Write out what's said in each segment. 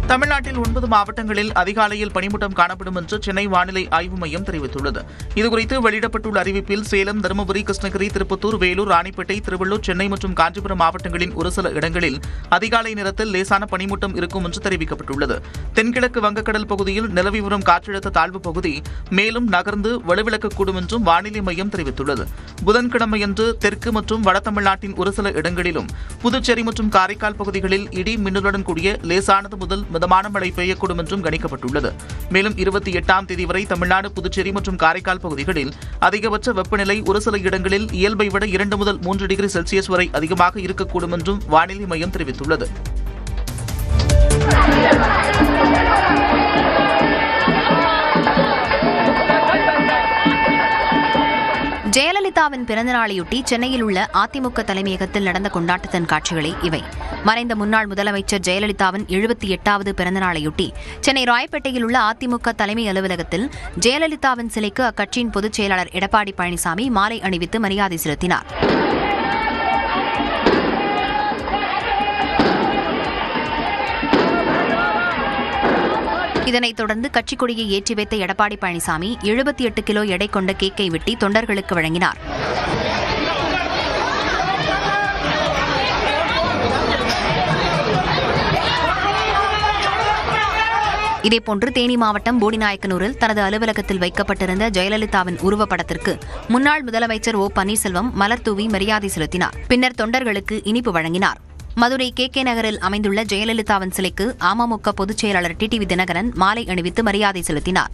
தமிழ்நாட்டில் 9 மாவட்டங்களில் அதிகாலையில் பனிமூட்டம் காணப்படும் என்று சென்னை வானிலை ஆய்வு மையம் தெரிவித்துள்ளது. இதுகுறித்து வெளியிடப்பட்டுள்ள அறிவிப்பில் சேலம், தருமபுரி, கிருஷ்ணகிரி, திருப்பத்தூர், வேலூர், ராணிப்பேட்டை, திருவள்ளூர், சென்னை மற்றும் காஞ்சிபுரம் மாவட்டங்களின் ஒரு சில இடங்களில் அதிகாலை நேரத்தில் லேசான பனிமூட்டம் இருக்கும் என்று தெரிவிக்கப்பட்டுள்ளது. தென்கிழக்கு வங்கக்கடல் பகுதியில் நிலவி வரும் காற்றழுத்த தாழ்வு பகுதி மேலும் நகர்ந்து வலுவிழக்கக்கூடும் என்றும் வானிலை மையம் தெரிவித்துள்ளது. புதன்கிழமையன்று தெற்கு மற்றும் வட தமிழ்நாட்டின் ஒரு சில இடங்களிலும், புதுச்சேரி மற்றும் காரைக்கால் பகுதிகளில் இடி மின்னலுடன் கூடிய லேசானது முதல் மிதமான மழை பெய்யக்கூடும் என்றும் கணிக்கப்பட்டுள்ளது. மேலும் 28ஆம் தேதி வரை தமிழ்நாடு, புதுச்சேரி மற்றும் காரைக்கால் பகுதிகளில் அதிகபட்ச வெப்பநிலை ஒரு சில இடங்களில் இயல்பை விட 2 முதல் 3 டிகிரி செல்சியஸ் வரை அதிகமாக இருக்கக்கூடும் என்றும் வானிலை மையம் தெரிவித்துள்ளது. ஜெயலலிதாவின் பிறந்தநாளையொட்டி சென்னையில் உள்ள அதிமுக தலைமையகத்தில் நடந்த கொண்டாட்டத்தின் காட்சிகளே இவை. மறைந்த முன்னாள் முதலமைச்சர் ஜெயலலிதாவின் 78வது பிறந்தநாளையொட்டி சென்னை ராயப்பேட்டையில் உள்ள அதிமுக தலைமை அலுவலகத்தில் ஜெயலலிதாவின் சிலைக்கு அக்கட்சியின் பொதுச் செயலாளர் எடப்பாடி பழனிசாமி மாலை அணிவித்து மரியாதை செலுத்தினார். இதனைத் தொடர்ந்து கட்சிக் கொடியை ஏற்றி வைத்த எடப்பாடி பழனிசாமி 78 கிலோ எடை கொண்ட கேக்கை வெட்டி தொண்டர்களுக்கு வழங்கினார். இதேபோன்று தேனி மாவட்டம் போடிநாயக்கனூரில் தனது அலுவலகத்தில் வைக்கப்பட்டிருந்த ஜெயலலிதாவின் உருவப்படத்திற்கு முன்னாள் முதலமைச்சர் ஓ பன்னீர்செல்வம் மலர் தூவி மரியாதை செலுத்தினார். பின்னர் தொண்டர்களுக்கு இனிப்பு வழங்கினார். மதுரை KK நகரில் அமைந்துள்ள ஜெயலலிதாவின் சிலைக்கு அமமுக பொதுச் செயலாளர் டிடிவி தினகரன் மாலை அணிவித்து மரியாதை செலுத்தினார்.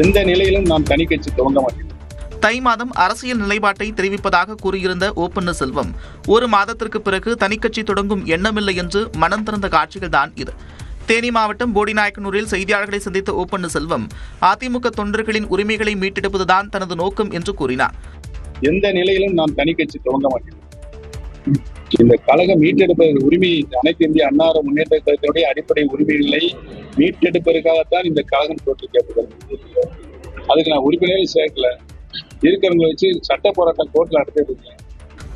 எந்த நிலையிலும் நாம் தனி கட்சி துவங்க மாட்டோம். தை மாதம் அரசியல் நிலைப்பாட்டை தெரிவிப்பதாக கூறியிருந்த ஓ பன்னீர்செல்வம் ஒரு மாதத்திற்கு பிறகு தனிக்கட்சி தொடங்கும் எண்ணமில்லை என்று மனம் திறந்த காட்சிகள்தான் இது. தேனி மாவட்டம் போடிநாயக்கனூரில் செய்தியாளர்களை சந்தித்த ஓ பன்னீர்செல்வம் அதிமுக தொண்டர்களின் உரிமைகளை மீட்டெடுப்பதுதான் தனது நோக்கம் என்று கூறினார். எந்த நிலையிலும் நாம் தனி கட்சி துவங்க மாட்டோம். இந்த கழகம் மீட்டெடுப்பதற்கு உரிமை அனைத்து இந்திய அண்ணா முன்னேற்ற கழகத்தினுடைய அடிப்படை உரிமைகளை மீட்டெடுப்பதற்காகத்தான் இந்த கழகம் தோற்றுவிக்கப்பட்டது. அதுக்கு நான் உறுப்பினர்கள் சேர்க்கல, இருக்கிறவங்களை வச்சு சட்ட போராட்டம் கோர்ட்ல நடத்திருக்கேன்.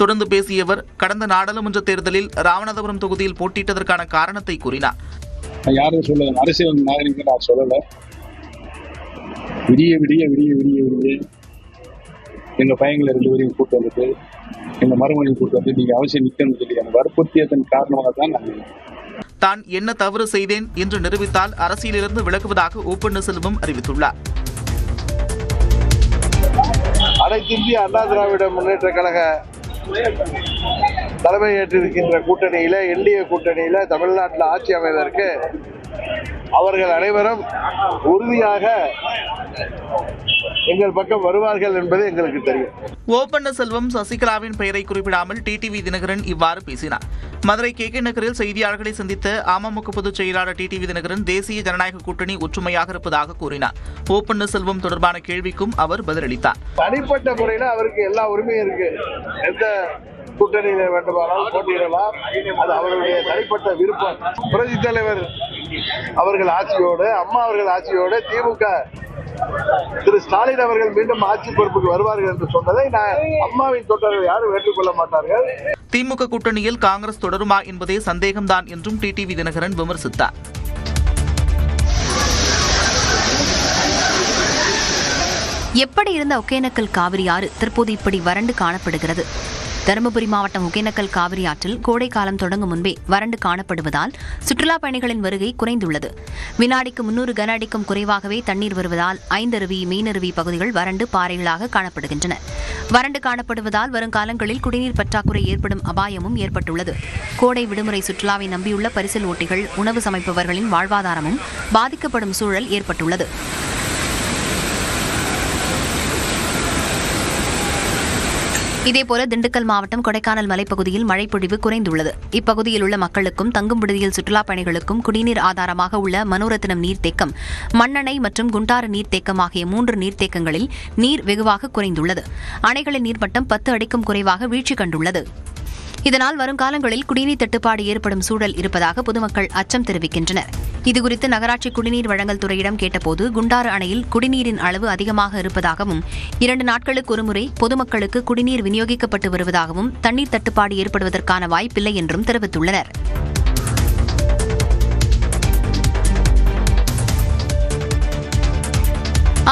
தொடர்ந்து பேசியவர் கடந்த நாடாளுமன்ற தேர்தலில் ராமநாதபுரம் தொகுதியில் போட்டியிட்டதற்கான காரணத்தை கூறினார். யாரும் சொல்ல அரசியல் நாகரிகம் நான் சொல்லல. விடிய விடிய விடிய விடிய விடிய எங்க பையங்களை 2 பேரையும் கூட்டு வந்துட்டு எங்க மறுமொழியும் கூட்டு வந்து நீங்க அவசியம் நிக்கணும்னு சொல்லி வற்புறுத்தியதன் காரணமாக தான் தான் என்ன தவறு செய்தேன் என்று நிரூபித்தால் அரசியலிருந்து விலகுவதாக ஓ பன்னீர்செல்வம் அறிவித்துள்ளார். அனைத்து இந்திய அண்ணா திராவிட முன்னேற்ற கழக தலைமை ஏற்றிருக்கின்ற கூட்டணியில NDA கூட்டணியில தமிழ்நாட்டில் ஆட்சி அமைவதற்கு அவர்கள் அனைவரும் உறுதியாக எங்கள் பக்கம் வருவார்கள் என்பது எங்களுக்கு தெரியும். ஓ பன்னீர்செல்வம் சசிகலாவின் பெயரை குறிப்பிடாமல் டிடிவி தினகரன் இவ்வாறு பேசினார். மதுரை KK நகரில் செய்தியாளர்களை சந்தித்த அமமுக பொதுச் செயலாளர் டிடிவி தினகரன் தேசிய ஜனநாயக கூட்டணி ஒற்றுமையாக இருப்பதாக கூறினார். ஓ பன்னீர்செல்வம் தொடர்பான கேள்விக்கும் அவர் பதிலளித்தார். தனிப்பட்ட முறையில் அவருக்கு எல்லா உரிமையும் இருக்கு. எந்த கூட்டணியில வேண்டுமானால் போட்டியிடலாம். அது அவருடைய தனிப்பட்ட விருப்பம். புரட்சித் தலைவர் அவர்கள் ஆட்சியோடு, அம்மா அவர்கள் ஆட்சியோடு திமுக திரு ஸ்டாலின் அவர்கள் மீண்டும் ஆட்சி பொறுப்புக்கு வருவார்கள் என்று சொன்னதை அம்மாவின் தொண்டர்கள் யாரும் ஏற்றுக்கொள்ள மாட்டார்கள். திமுக கூட்டணியில் காங்கிரஸ் தொடருமா என்பதே சந்தேகம்தான் என்றும் டிடிவி தினகரன் விமர்சித்தார். எப்படி இருந்த ஒகேனக்கல் காவிரி ஆறு தற்போது இப்படி வறண்டு காணப்படுகிறது? தருமபுரி மாவட்டம் ஒகேனக்கல் காவிரி ஆற்றில் கோடை காலம் தொடங்கும் முன்பே வறண்டு காணப்படுவதால் சுற்றுலா பயணிகளின் வருகை குறைந்துள்ளது. வினாடிக்கு 300 கன அடிக்கும் குறைவாகவே தண்ணீர் வருவதால் ஐந்தருவி, மீனருவி பகுதிகள் வறண்டு பாறைகளாக காணப்படுகின்றன. வறண்டு காணப்படுவதால் வருங்காலங்களில் குடிநீர் பற்றாக்குறை ஏற்படும் அபாயமும் ஏற்பட்டுள்ளது. கோடை விடுமுறை சுற்றுலாவை நம்பியுள்ள பரிசல் ஓட்டிகள், உணவு சமைப்பவர்களின் வாழ்வாதாரமும் பாதிக்கப்படும் சூழல் ஏற்பட்டுள்ளது. இதேபோல திண்டுக்கல் மாவட்டம் கொடைக்கானல் மலைப்பகுதியில் மழைப்பொழிவு குறைந்துள்ளது. இப்பகுதியில் உள்ள மக்களுக்கும் தங்கும் விடுதியில் சுற்றுலாப் பயணிகளுக்கும் குடிநீர் ஆதாரமாக உள்ள மனோரத்தினம் நீர்த்தேக்கம், மண்ணணை மற்றும் குண்டாறு நீர்த்தேக்கம் ஆகிய 3 நீர்த்தேக்கங்களில் நீர் வெகுவாக குறைந்துள்ளது. அணைகளின் நீர்மட்டம் 10 அடிக்கும் குறைவாக வீழ்ச்சி கண்டுள்ளது. இதனால் வருங்காலங்களில் குடிநீர் தட்டுப்பாடு ஏற்படும் சூழல் இருப்பதாக பொதுமக்கள் அச்சம் தெரிவிக்கின்றனர். இதுகுறித்து நகராட்சி குடிநீர் வழங்கல் துறையிடம் கேட்டபோது குண்டாறு அணையில் குடிநீரின் அளவு அதிகமாக இருப்பதாகவும் 2 நாட்களுக்கு ஒருமுறை பொதுமக்களுக்கு குடிநீர் விநியோகிக்கப்பட்டு வருவதாகவும் தண்ணீர் தட்டுப்பாடு ஏற்படுவதற்கான வாய்ப்பில்லை என்றும் தெரிவித்துள்ளனர்.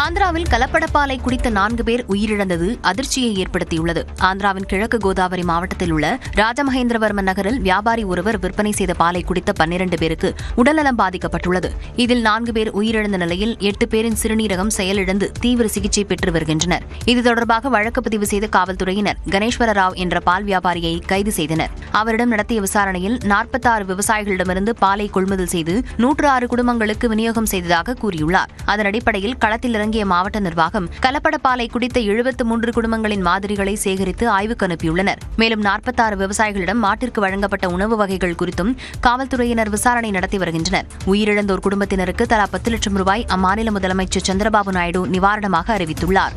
ஆந்திராவில் கலப்படப்பாலை குடித்த 4 பேர் உயிரிழந்தது அதிர்ச்சியை ஏற்படுத்தியுள்ளது. ஆந்திராவின் கிழக்கு கோதாவரி மாவட்டத்தில் உள்ள ராஜமகேந்திரவர்மன் நகரில் வியாபாரி ஒருவர் விற்பனை செய்த பாலை குடித்த 12 பேருக்கு உடல்நலம் பாதிக்கப்பட்டுள்ளது. இதில் 4 பேர் உயிரிழந்த நிலையில் 8 பேரின் சிறுநீரகம் செயலிழந்து தீவிர சிகிச்சை பெற்று வருகின்றனர். இது தொடர்பாக வழக்கு பதிவு செய்த காவல்துறையினர் கணேஸ்வர ராவ் என்ற பால் வியாபாரியை கைது செய்தனர். அவரிடம் நடத்திய விசாரணையில் 46 விவசாயிகளிடமிருந்து பாலை கொள்முதல் செய்து 106 குடும்பங்களுக்கு விநியோகம் செய்ததாக கூறியுள்ளார். அதன் அடிப்படையில் களத்தில் இறங்கிய மாவட்ட நிர்வாகம் கலப்பட பாலை குடித்த 73 குடும்பங்களின் மாதிரிகளை சேகரித்து ஆய்வுக்கு அனுப்பியுள்ளனர். மேலும் 46 விவசாயிகளிடம் மாட்டிற்கு வழங்கப்பட்ட உணவு வகைகள் குறித்தும் காவல்துறையினர் விசாரணை நடத்தி வருகின்றனர். உயிரிழந்தோர் குடும்பத்தினருக்கு தலா 10 லட்சம் ரூபாய் அம்மாநில முதலமைச்சர் சந்திரபாபு நாயுடு நிவாரணமாக அறிவித்துள்ளார்.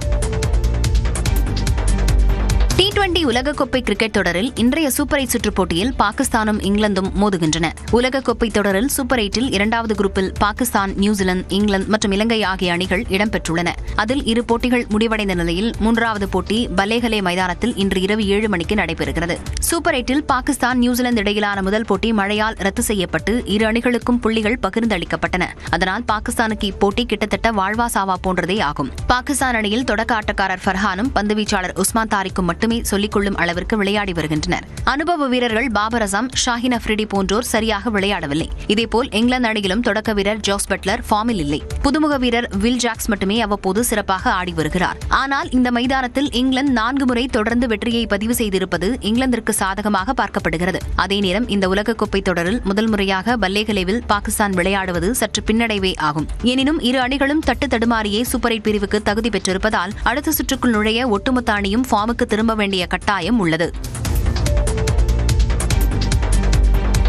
T20 உலகக்கோப்பை கிரிக்கெட் தொடரில் இன்றைய சூப்பர் 8 சுற்றுப் போட்டியில் பாகிஸ்தானும் இங்கிலாந்தும் மோதுகின்றன. உலகக்கோப்பை தொடரில் சூப்பர் 8இல் 2வது குரூப்பில் பாகிஸ்தான், நியூசிலாந்து, இங்கிலாந்து மற்றும் இலங்கை ஆகிய அணிகள் இடம்பெற்றுள்ளன. அதில் 2 போட்டிகள் முடிவடைந்த நிலையில் 3வது போட்டி பலேகலே மைதானத்தில் இன்று இரவு 7 மணிக்கு நடைபெறுகிறது. சூப்பர் 8இல் பாகிஸ்தான், நியூசிலாந்து இடையிலான முதல் போட்டி மழையால் ரத்து செய்யப்பட்டு 2 அணிகளுக்கும் புள்ளிகள் பகிர்ந்தளிக்கப்பட்டன. அதனால் பாகிஸ்தானுக்கு இப்போட்டி கிட்டத்தட்ட வாழ்வா சாவா போன்றதே ஆகும். பாகிஸ்தான் அணியில் தொடக்க ஆட்டக்காரர் ஃபர்ஹானும் பந்துவீச்சாளர் உஸ்மான் தாரிக்கும் மட்டுமே சொல்லிக் கொள்ளும் அளவிற்கு விளையாடி வருகின்றனர். அனுபவ வீரர்கள் பாபர் அசாம், ஷாஹின் அஃப்ரிடி போன்றோர் சரியாக விளையாடவில்லை. இதேபோல் இங்கிலாந்து அணியிலும் தொடக்க வீரர் ஜோஸ் பட்லர் ஃபார்மில் இல்லை. புதுமுக வீரர் வில் ஜாக்ஸ் மட்டுமே அவ்வப்போது சிறப்பாக ஆடி வருகிறார். ஆனால் இந்த மைதானத்தில் இங்கிலாந்து 4 முறை தொடர்ந்து வெற்றியை பதிவு செய்திருப்பது இங்கிலாந்திற்கு சாதகமாக பார்க்கப்படுகிறது. அதே நேரம் இந்த உலகக்கோப்பை தொடரில் முதல் முறையாக பல்லேகலேவில் பாகிஸ்தான் விளையாடுவது சற்று பின்னடைவே ஆகும். எனினும் 2 அணிகளும் தட்டு தடுமாறியே சூப்பர் 8 பிரிவுக்கு தகுதி பெற்றிருப்பதால் அடுத்த சுற்றுக்குள் நுழைய ஒட்டுமொத்த அணியும் ஃபார்முக்கு திரும்ப வேண்டிய கட்டாயம் உள்ளது.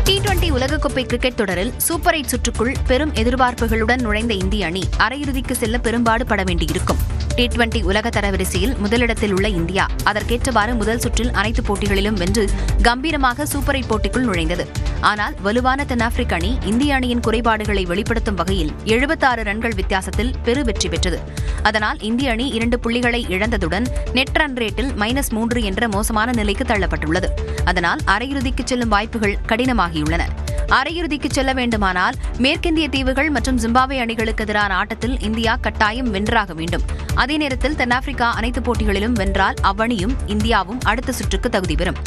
T20 உலகக்கோப்பை கிரிக்கெட் தொடரில் சூப்பர் 8 சுற்றுக்குள் பெரும் எதிர்பார்ப்புகளுடன் நுழைந்த இந்திய அணி அரையிறுதிக்கு செல்ல பெரும்பாடு பட வேண்டியிருக்கும். T20 உலக தரவரிசையில் முதலிடத்தில் உள்ள இந்தியா அதற்கேற்றவாறு முதல் சுற்றில் அனைத்து போட்டிகளிலும் வென்று கம்பீரமாக சூப்பர் 8 போட்டிக்குள் நுழைந்தது. ஆனால் வலுவான தென்னாப்பிரிக்க அணி இந்திய அணியின் குறைபாடுகளை வெளிப்படுத்தும் வகையில் 76 ரன்கள் வித்தியாசத்தில் பெரு வெற்றி பெற்றது. அதனால் இந்திய அணி 2 புள்ளிகளை இழந்ததுடன் நெட் ரன் ரேட்டில் -3 என்ற மோசமான நிலைக்கு தள்ளப்பட்டுள்ளது. அதனால் அரையிறுதிக்கு செல்லும் வாய்ப்புகள் கடினமாகியுள்ளன. அரையிறுதிக்கு செல்ல வேண்டுமானால் மேற்கிந்திய தீவுகள் மற்றும் ஜிம்பாப்வே அணிகளுக்கு எதிரான ஆட்டத்தில் இந்தியா கட்டாயம் வென்றாக வேண்டும். அதே நேரத்தில் தென்னாப்பிரிக்கா அனைத்து போட்டிகளிலும் வென்றால் அவ்வணியும் இந்தியாவும் அடுத்த சுற்றுக்கு தகுதி பெறும்.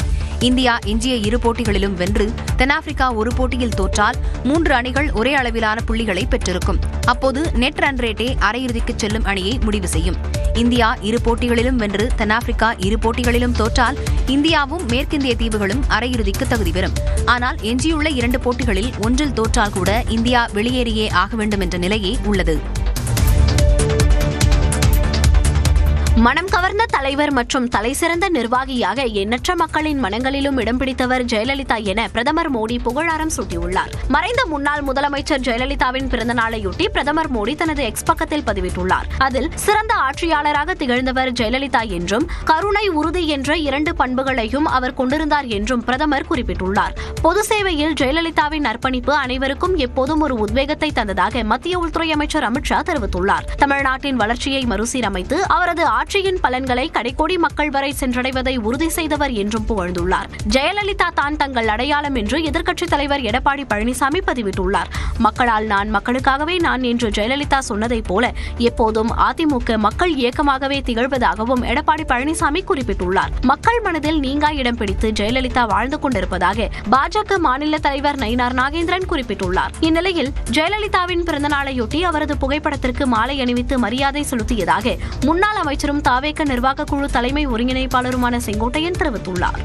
இந்தியா எஞ்சிய 2 போட்டிகளிலும் வென்று தென்னாப்பிரிக்கா ஒரு போட்டியில் தோற்றால் 3 அணிகள் ஒரே அளவிலான புள்ளிகளை பெற்றிருக்கும். அப்போது நெட் ரன் ரேட்டே அரையிறுதிக்கு செல்லும் அணியை முடிவு செய்யும். இந்தியா 2 போட்டிகளிலும் வென்று தென்னாப்பிரிக்கா 2 போட்டிகளிலும் தோற்றால் இந்தியாவும் மேற்கிந்திய தீவுகளும் அரையிறுதிக்கு தகுதி பெறும். ஆனால் எஞ்சியுள்ள 2 போட்டிகளில் ஒன்றில் தோற்றால் கூட இந்தியா வெளியேறியே ஆக வேண்டும் என்ற நிலையே உள்ளது. மனம் கவர்ந்த தலைவர் மற்றும் தலைசிறந்த நிர்வாகியாக எண்ணற்ற மக்களின் மனங்களிலும் இடம் பிடித்தவர் ஜெயலலிதா என பிரதமர் மோடி புகழாரம் சூட்டியுள்ளார். மறைந்த முன்னாள் முதலமைச்சர் ஜெயலலிதாவின் பிறந்த நாளையொட்டி பிரதமர் மோடி தனது எக்ஸ் பக்கத்தில் பதிவிட்டுள்ளார். அதில் சிறந்த ஆட்சியாளராக திகழ்ந்தவர் ஜெயலலிதா என்றும் கருணை, உறுதி என்ற 2 பண்புகளையும் அவர் கொண்டிருந்தார் என்றும் பிரதமர் குறிப்பிட்டுள்ளார். பொது சேவையில் ஜெயலலிதாவின் அர்ப்பணிப்பு அனைவருக்கும் எப்போதும் ஒரு உத்வேகத்தை தந்ததாக மத்திய உள்துறை அமைச்சர் அமித்ஷா தெரிவித்துள்ளார். தமிழ்நாட்டின் வளர்ச்சியை மறுசீரமைத்து அவரது ஆட்சியின் பலன்களை கடைக்கோடி மக்கள் வரை சென்றடைவதை உறுதி செய்தவர் என்றும் புகழ்ந்துள்ளார். ஜெயலலிதா தான் தங்கள் அடையாளம் என்று எதிர்க்கட்சித் தலைவர் எடப்பாடி பழனிசாமி பதிவிட்டுள்ளார். மக்களால் நான், மக்களுக்காகவே நான் என்று ஜெயலலிதா சொன்னதைப் போல எப்போதும் அதிமுக மக்கள் இயக்கமாகவே திகழ்வதாகவும் எடப்பாடி பழனிசாமி குறிப்பிட்டுள்ளார். மக்கள் மனதில் நீங்கா இடம் பிடித்து ஜெயலலிதா வாழ்ந்து கொண்டிருப்பதாக பாஜக மாநில தலைவர் நயினார் நாகேந்திரன் குறிப்பிட்டுள்ளார். இந்நிலையில் ஜெயலலிதாவின் பிறந்தநாளையொட்டி அவரது புகைப்படத்திற்கு மாலை அணிவித்து மரியாதை செலுத்தியதாக முன்னாள் அமைச்சரும் தாவேக நிர்வாக குழு தலைமை ஒருங்கிணைப்பாளருமான செங்கோட்டையன் தெரிவித்துள்ளார்.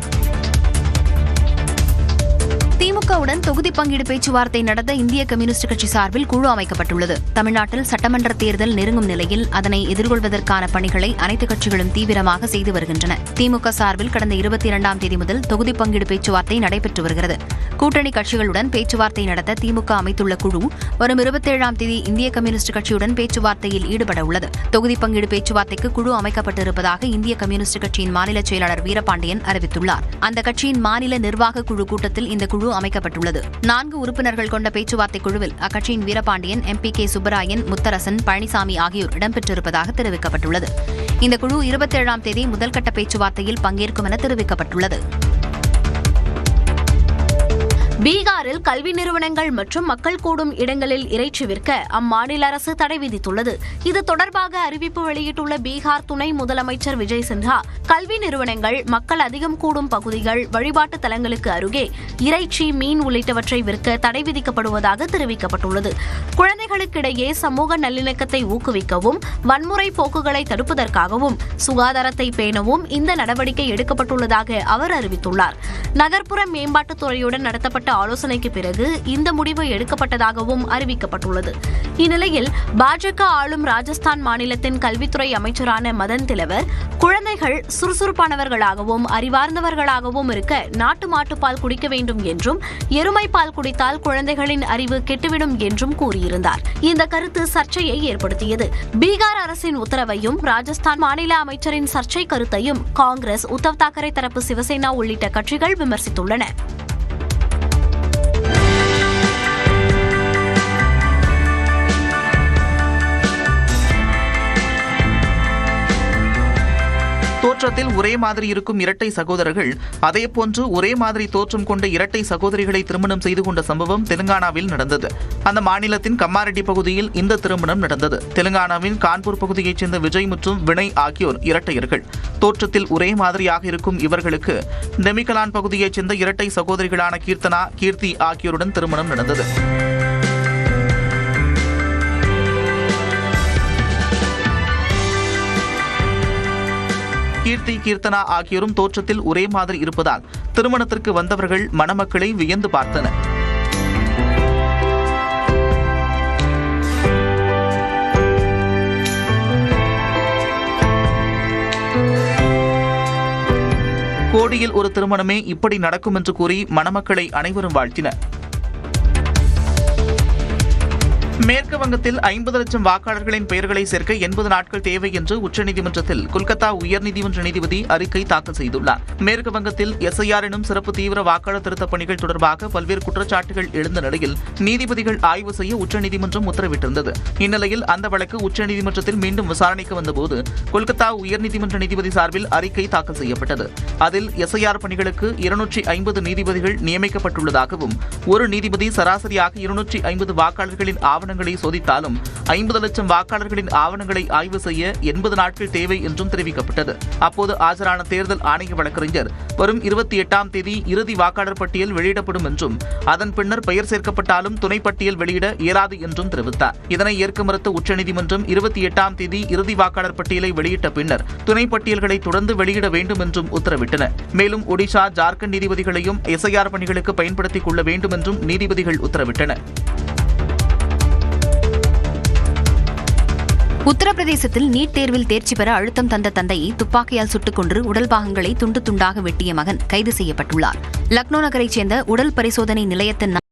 திமுகவுடன் தொகுதி பங்கீடு பேச்சுவார்த்தை நடத்த இந்திய கம்யூனிஸ்ட் கட்சி சார்பில் குழு அமைக்கப்பட்டுள்ளது. தமிழ்நாட்டில் சட்டமன்ற தேர்தல் நெருங்கும் நிலையில் அதனை எதிர்கொள்வதற்கான பணிகளை அனைத்து கட்சிகளும் தீவிரமாக செய்து வருகின்றன. திமுக சார்பில் கடந்த 22ஆம் தேதி முதல் தொகுதி பங்கீடு பேச்சுவார்த்தை நடைபெற்று வருகிறது. கூட்டணி கட்சிகளுடன் பேச்சுவார்த்தை நடத்த திமுக அமைத்துள்ள குழு வரும் 27ஆம் தேதி இந்திய கம்யூனிஸ்ட் கட்சியுடன் பேச்சுவார்த்தையில் ஈடுபட உள்ளது. தொகுதி பங்கீடு பேச்சுவார்த்தைக்கு குழு அமைக்கப்பட்டிருப்பதாக இந்திய கம்யூனிஸ்ட் கட்சியின் மாநில செயலாளர் வீரபாண்டியன் அறிவித்துள்ளார். அந்த கட்சியின் மாநில நிர்வாக குழு கூட்டத்தில் இந்த குழு அமைக்கப்பட்டுள்ளது. 4 உறுப்பினர்கள் கொண்ட பேச்சுவார்த்தை குழுவில் அக்கட்சியின் வீரபாண்டியன், MP.K. சுப்பராயன், முத்தரசன், பழனிசாமி ஆகியோர் இடம்பெற்றிருப்பதாக தெரிவிக்கப்பட்டுள்ளது. இந்த குழு 27ஆம் தேதி முதல்கட்ட பேச்சுவார்த்தையில் பங்கேற்கும் என தெரிவிக்கப்பட்டுள்ளது. பீகாரில் கல்வி நிறுவனங்கள் மற்றும் மக்கள் கூடும் இடங்களில் இறைச்சி விற்க அம்மாநில அரசு தடை விதித்துள்ளது. இது தொடர்பாக அறிவிப்பு வெளியிட்டுள்ள பீகார் துணை முதலமைச்சர் விஜய் சின்ஹா, கல்வி நிறுவனங்கள், மக்கள் அதிகம் கூடும் பகுதிகள், வழிபாட்டு தலங்களுக்கு அருகே இறைச்சி, மீன் உள்ளிட்டவற்றை விற்க தடை விதிக்கப்படுவதாக தெரிவிக்கப்பட்டுள்ளது. குழந்தைகளுக்கிடையே சமூக நல்லிணக்கத்தை ஊக்குவிக்கவும், வன்முறை போக்குகளை தடுப்பதற்காகவும், சுகாதாரத்தை பேணவும் இந்த நடவடிக்கை எடுக்கப்பட்டுள்ளதாக அவர் அறிவித்துள்ளார். நகர்ப்புற மேம்பாட்டுத்துறையுடன் நடத்தப்பட்ட ஆலோசனைக்கு பிறகு இந்த முடிவு எடுக்கப்பட்டதாகவும் அறிவிக்கப்பட்டுள்ளது. இந்நிலையில் பாஜக ஆளும் ராஜஸ்தான் மாநிலத்தின் கல்வித்துறை அமைச்சரான மதன் திலவர், குழந்தைகள் சுறுசுறுப்பானவர்களாகவும் அறிவார்ந்தவர்களாகவும் இருக்க நாட்டு மாட்டுப்பால் குடிக்க வேண்டும் என்றும், எருமை பால் குடித்தால் குழந்தைகளின் அறிவு கெட்டுவிடும் என்றும் கூறியிருந்தார். இந்த கருத்து சர்ச்சையை ஏற்படுத்தியது. பீகார் அரசின் உத்தரவையும் ராஜஸ்தான் மாநில அமைச்சரின் சர்ச்சை கருத்தையும் காங்கிரஸ், உத்தவ் தாக்கரே தரப்பு சிவசேனா உள்ளிட்ட கட்சிகள் விமர்சித்துள்ளன. தோற்றத்தில் ஒரே மாதிரி இருக்கும் இரட்டை சகோதரர்கள் அதேபோன்று ஒரே மாதிரி தோற்றம் கொண்ட இரட்டை சகோதரிகளை திருமணம் செய்து கொண்ட சம்பவம் தெலுங்கானாவில் நடந்தது. அந்த மாநிலத்தின் கம்மாரெட்டி பகுதியில் இந்த திருமணம் நடந்தது. தெலுங்கானாவின் கான்பூர் பகுதியைச் சேர்ந்த விஜய் மற்றும் வினய் ஆகியோர் இரட்டையர்கள். தோற்றத்தில் ஒரே மாதிரியாக இருக்கும் இவர்களுக்கு டெமிகலான் பகுதியைச் சேர்ந்த இரட்டை சகோதரிகளான கீர்த்தனா, கீர்த்தி ஆகியோருடன் திருமணம் நடந்தது. கீர்த்தி, கீர்த்தனா ஆகியோரும் தோற்றத்தில் ஒரே மாதிரி இருப்பதால் திருமணத்திற்கு வந்தவர்கள் மணமக்களை வியந்து பார்த்தனர். கோடியில் ஒரு திருமணமே இப்படி நடக்கும் என்று கூறி மணமக்களை அனைவரும் வாழ்த்தினர். மேற்கு வங்கத்தில் 50 லட்சம் வாக்காளர்களின் பெயர்களை சேர்க்க 80 நாட்கள் தேவை என்று உச்சநீதிமன்றத்தில் கொல்கத்தா உயர்நீதிமன்ற நீதிபதி அறிக்கை தாக்கல் செய்துள்ளார். மேற்கு வங்கத்தில் SIR எனும் சிறப்பு தீவிர வாக்காளர் திருத்தப் பணிகள் தொடர்பாக பல்வேறு குற்றச்சாட்டுகள் எழுந்த நிலையில் நீதிபதிகள் ஆய்வு செய்ய உச்சநீதிமன்றம் உத்தரவிட்டிருந்தது. இந்நிலையில் அந்த வழக்கு உச்சநீதிமன்றத்தில் மீண்டும் விசாரணைக்கு வந்தபோது கொல்கத்தா உயர்நீதிமன்ற நீதிபதி சார்பில் அறிக்கை தாக்கல் செய்யப்பட்டது. அதில் SIR பணிகளுக்கு 250 நீதிபதிகள் நியமிக்கப்பட்டுள்ளதாகவும், ஒரு நீதிபதி சராசரியாக 250 வாக்காளர்களின் ஆவணங்களை சோதித்தாலும் 50 லட்சம் வாக்காளர்களின் ஆவணங்களை ஆய்வு செய்ய 80 நாட்கள் தேவை என்றும் தெரிவிக்கப்பட்டது. அப்போது ஆஜரான தேர்தல் ஆணைய வழக்கறிஞர் வரும் 28ஆம் தேதி இறுதி வாக்காளர் பட்டியல் வெளியிடப்படும் என்றும், அதன் பின்னர் பெயர் சேர்க்கப்பட்டாலும் துணை பட்டியல் வெளியிட இயலாது என்றும் தெரிவித்தார். இதனை ஏற்க மறுத்த உச்சநீதிமன்றம் 28ஆம் தேதி இறுதி வாக்காளர் பட்டியலை வெளியிட்ட பின்னர் துணை பட்டியல்களை தொடர்ந்து வெளியிட வேண்டும் என்றும் உத்தரவிட்டனர். மேலும் ஒடிஷா, ஜார்க்கண்ட் நீதிபதிகளையும் SIR பணிகளுக்கு பயன்படுத்திக் கொள்ள வேண்டும் என்றும் நீதிபதிகள் உத்தரவிட்டனர். உத்தரப்பிரதேசத்தில் நீட் தேர்வில் தேர்ச்சி பெற அழுத்தம் தந்த தந்தையை துப்பாக்கியால் சுட்டுக் கொன்று உடல் பாகங்களை துண்டு துண்டாக வெட்டிய மகன் கைது செய்யப்பட்டுள்ளார். லக்னோ நகரைச் சேர்ந்த உடல் பரிசோதனை நிலையத்தின்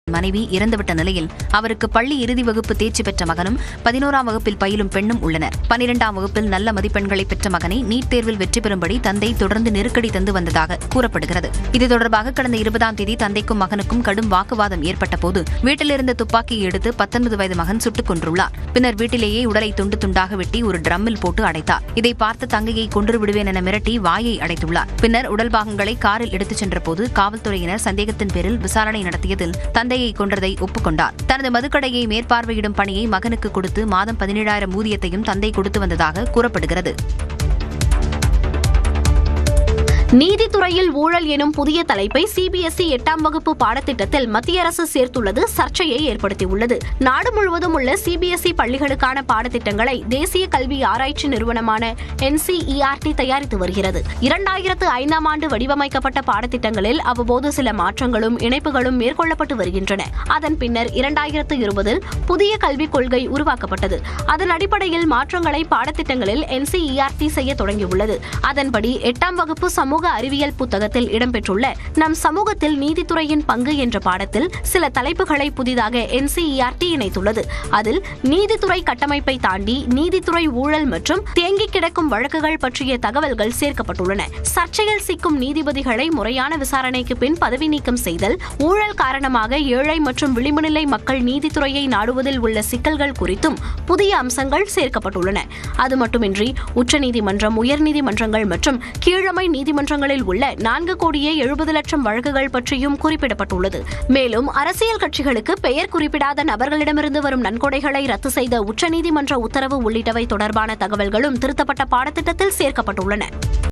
மனைவி இறந்துவிட்ட நிலையில் அவருக்கு பள்ளி இறுதி வகுப்பு தேர்ச்சி பெற்ற மகனும் 11ஆம் வகுப்பில் பயிலும் பெண்ணும் உள்ளனர். 12ஆம் வகுப்பில் நல்ல மதிப்பெண்களை பெற்ற மகனை நீட் தேர்வில் வெற்றி பெறும்படி தந்தை தொடர்ந்து நெருக்கடி தந்து வந்ததாக கூறப்படுகிறது. இது தொடர்பாக கடந்த 20ஆம் தேதி தந்தைக்கும் மகனுக்கும் கடும் வாக்குவாதம் ஏற்பட்ட போது வீட்டிலிருந்த துப்பாக்கியை எடுத்து 19 வயது மகன் சுட்டுக் கொன்றுள்ளார். பின்னர் வீட்டிலேயே உடலை துண்டு துண்டாக வெட்டி ஒரு டிரம்மில் போட்டு அடைத்தார். இதை பார்த்து தங்கையை கொன்று விடுவேன் என மிரட்டி வாயை அடைத்துள்ளார். பின்னர் உடல் பாகங்களை காரில் எடுத்துச் சென்றபோது காவல்துறையினர் சந்தேகத்தின் பேரில் விசாரணை நடத்தியதில் தந்தையை கொன்றதை ஒப்புக்கொண்டார். தனது மதுக்கடையை மேற்பார்வையிடும் பணியை மகனுக்கு கொடுத்து மாதம் 17,000 ஊதியத்தையும் தந்தை கொடுத்து வந்ததாக கூறப்படுகிறது. நீதித்துறையில் ஊழல் எனும் புதிய தலைப்பை CBSE 8ஆம் வகுப்பு பாடத்திட்டத்தில் மத்திய அரசு சேர்த்துள்ளது சர்ச்சையை ஏற்படுத்தியுள்ளது. நாடு முழுவதும் உள்ள CBSE பள்ளிகளுக்கான பாடத்திட்டங்களை தேசிய கல்வி ஆராய்ச்சி நிறுவனமான NCERT தயாரித்து வருகிறது. 2005ஆம் ஆண்டு வடிவமைக்கப்பட்ட பாடத்திட்டங்களில் அவ்வப்போது சில மாற்றங்களும் இணைப்புகளும் மேற்கொள்ளப்பட்டு வருகின்றன. அதன் பின்னர் 2020இல் புதிய கல்விக் கொள்கை உருவாக்கப்பட்டது. அதன் அடிப்படையில் மாற்றங்களை பாடத்திட்டங்களில் NCERT செய்ய தொடங்கியுள்ளது. அதன்படி 8ஆம் வகுப்பு சமூக அறிவியல் புத்தகத்தில் இடம்பெற்றுள்ள நம் சமூகத்தில் நீதித்துறையின் பங்கு என்ற பாடத்தில் சில தலைப்புகளை புதிதாக NCERT இணைத்துள்ளது. அதில் நீதித்துறை கட்டமைப்பை தாண்டி நீதித்துறை ஊழல் மற்றும் தேங்கி கிடக்கும் வழக்குகள் பற்றிய தகவல்கள் சேர்க்கப்பட்டுள்ளன. சர்ச்சையில் சிக்கும் நீதிபதிகளை முறையான விசாரணைக்கு பின் பதவி நீக்கம் செய்தல், ஊழல் காரணமாக ஏழை மற்றும் விளிம்புநிலை மக்கள் நீதித்துறையை நாடுவதில் உள்ள சிக்கல்கள் குறித்தும் புதிய அம்சங்கள் சேர்க்கப்பட்டுள்ளன. அது மட்டுமின்றி உச்சநீதிமன்றம், உயர்நீதிமன்றங்கள் மற்றும் கீழமை நீதிமன்ற நீதிமன்றங்களில் உள்ள 4,70,00,000 வழக்குகள் பற்றியும் குறிப்பிடப்பட்டுள்ளது. மேலும் அரசியல் கட்சிகளுக்கு பெயர் குறிப்பிடாத நபர்களிடமிருந்து வரும் நன்கொடைகளை ரத்து செய்த உச்சநீதிமன்ற உத்தரவு உள்ளிட்டவை தொடர்பான தகவல்களும் திருத்தப்பட்ட பாடத்திட்டத்தில் சேர்க்கப்பட்டுள்ளன.